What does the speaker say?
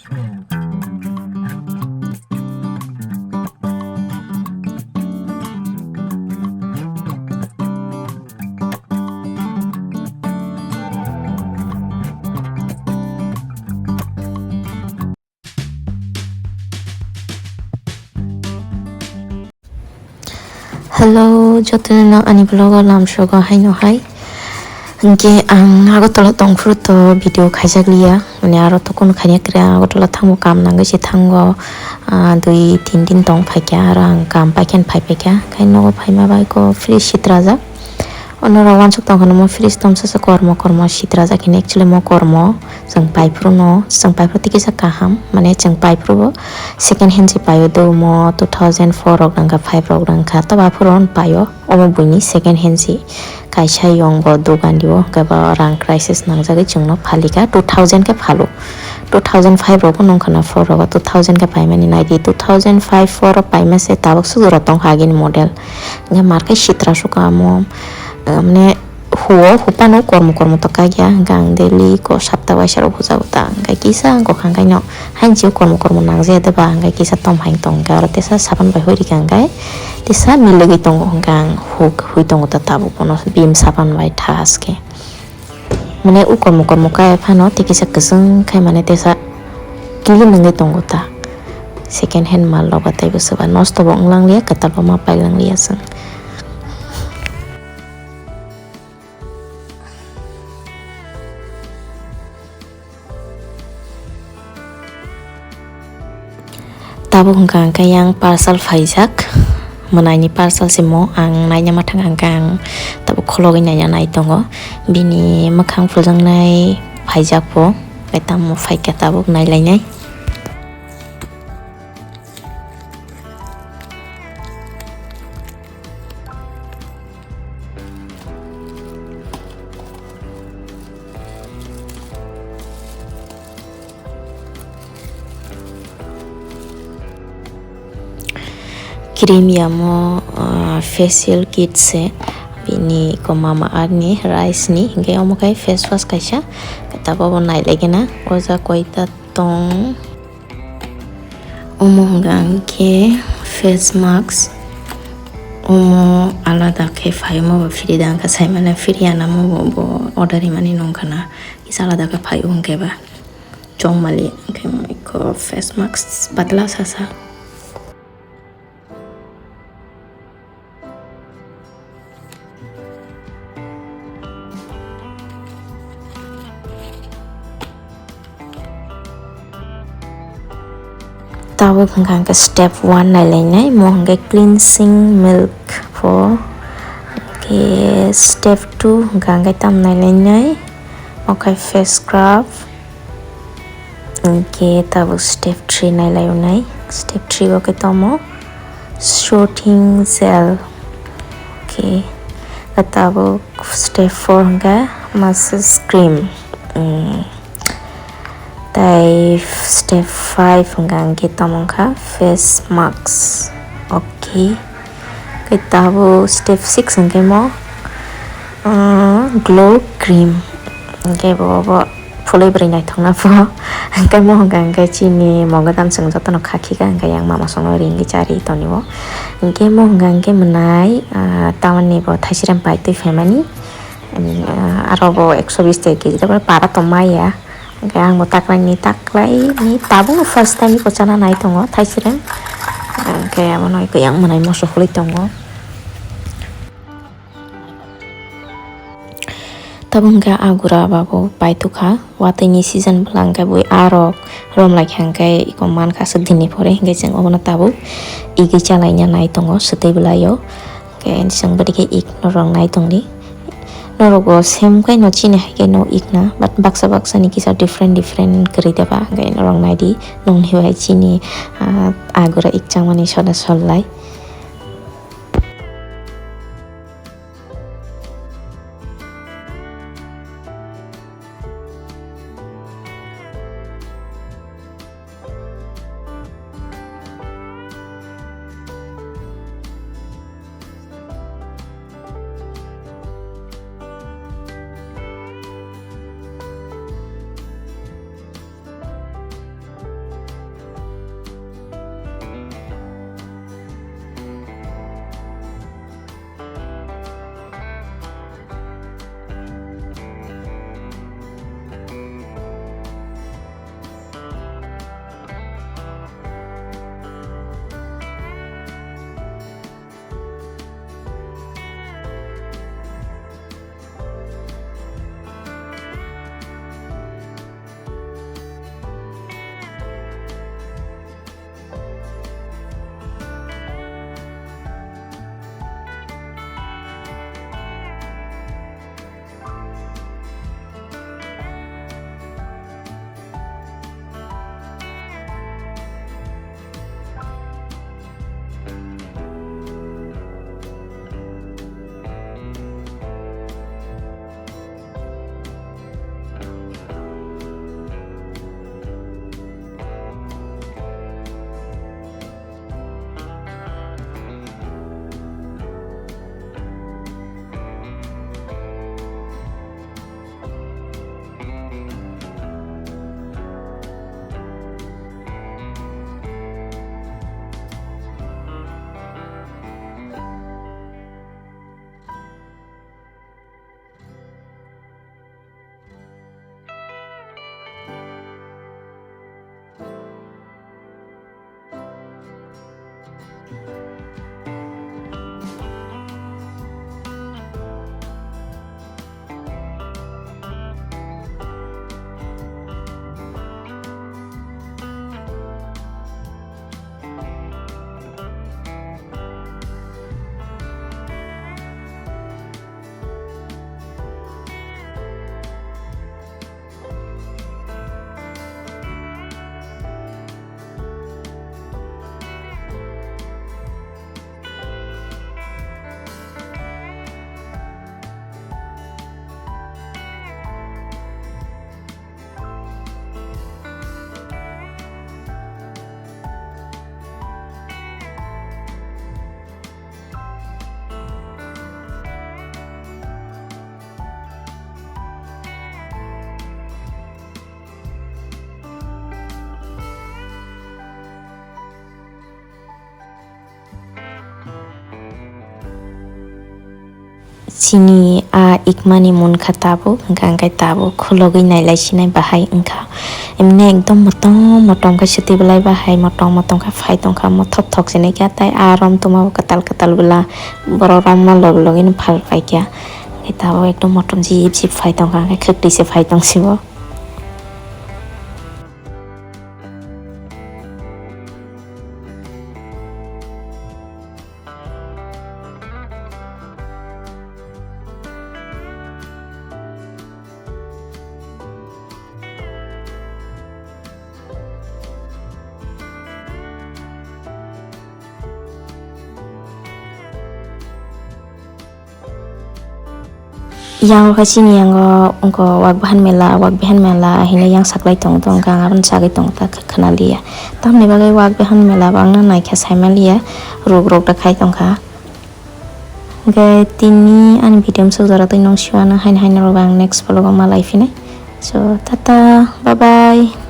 Hello, jotin lang ani vlog lam shoga hai no hai. Hingke ang agotola tongfru to video khajakliya mane aro to kono khania kra agotola thango kam nangge si thango 2-3 din tong phaikya aro ang kam paiken phaipekya kaino phaima bai ko free sitraja onora wansuk tong kono mo free stom sa kormo sitraja kini actually mo kormo jang paipru no jang paipru tikisa kaham mane jang paipru second hand si payo do mo 2004 rok nangka 5 rok nangka to ba puron payo omo buini second hand si kaisa yong bo dogan dio gaba rang crisis nangjagi jingno phalika 2000 ke phalu 2005 rok nongkhana 4 rok 2000 ke paimani naidi 2005 4 paima se tabak sujura tong hagin model nga markai sitra suka mo mane hupano kormo to kagya gang daily ko sapta waisaro buja buta ga kisa ko khangai no hanji kormo nangje de ba ga kisa tom hain tong ga tesa saban bai hori gangai tesa milegi tong gang hui tong ta tabu kono bim saban bai taske mane u kormo kai phano tikisa keseng kai mane tesa kili nangai tong ta second hand mal loga tai busaba nosto bong lang lia katalo ma pai lang lia sang tabo hengkang kayang parcel faijak menani parcel simo ang nanya matang angkang tabo khologi nanya nai tongo bini makhang fuljang nai faijak po betam mo faika tabo nai lainai cream ya mo facial kit se bini ko mama arni rice ni ge omo kai face wash kaisa kata babo nai legena oja koita tong omo gang ke face mask omo alada ke phai mo free dang ka sai mana free ana mo bo order mani nong kana isa alada ka phai ong ke ba chong mali ke ko face mask patla sasa tabo hengkang ke step 1 nai lainai mo hengkai cleansing milk for ke step 2 hengkang kai tam nai lainai mo kai face scrub ke tabo step 3 nai lainai step 3 ko ke tomo shooting gel ke tabo step 4 hengka massage cream tai step 5 hengkang kita mongka face mask okay kita bo step 6 hengke mo glow cream hengke bo fulai beri nai thongna po hengke mo hengkang ke chini mogadam seng jotono khaki ka hengke yang mama sono ringi cari toni bo hengke mo hengkang ke menai tamani bo thaisiram pai tui famani aro bo 120 kg ta para to maya ang mo taklay ni tabung first time ko chana nai tongo thaisiram kaya mo noi ko yang manai mo sohli tongo tabung ga agura babo paituka watini season blangka boi arok rom lai hangkai ko man ka sedini pore ngai jeng obona tabu igi chalainya nai tongo Sutui bwlaio ke jeng badi ke ignorong nai tongli norogo same kai no chine hai no ikna but baksa ni kisa different kari deba gai norong nai di nong hiwai chini agura ikchang mani soda sollai sini ikmani mun katabu angkai tabu khologi nailai sinai bahai engka emne ekdom motom ka sutui bulai bahai motom ka phai tongka mothok thok sinai kya tai aram tuma katal bula bororam ma login phal pai kya tabu ekdom motom jip phai tongka kai khakti se phai tong sibo yang kasini yang ongko wak bahan mela hina yang saklai tong ngaban sagai tong ta khanali ya tamne bagai wak bahan mela bangna nai kha saimali ya rog da khai tong kha ge tini an video so jara tai nong shiwana hain ro bang next follow ma life ne so tata bye bye.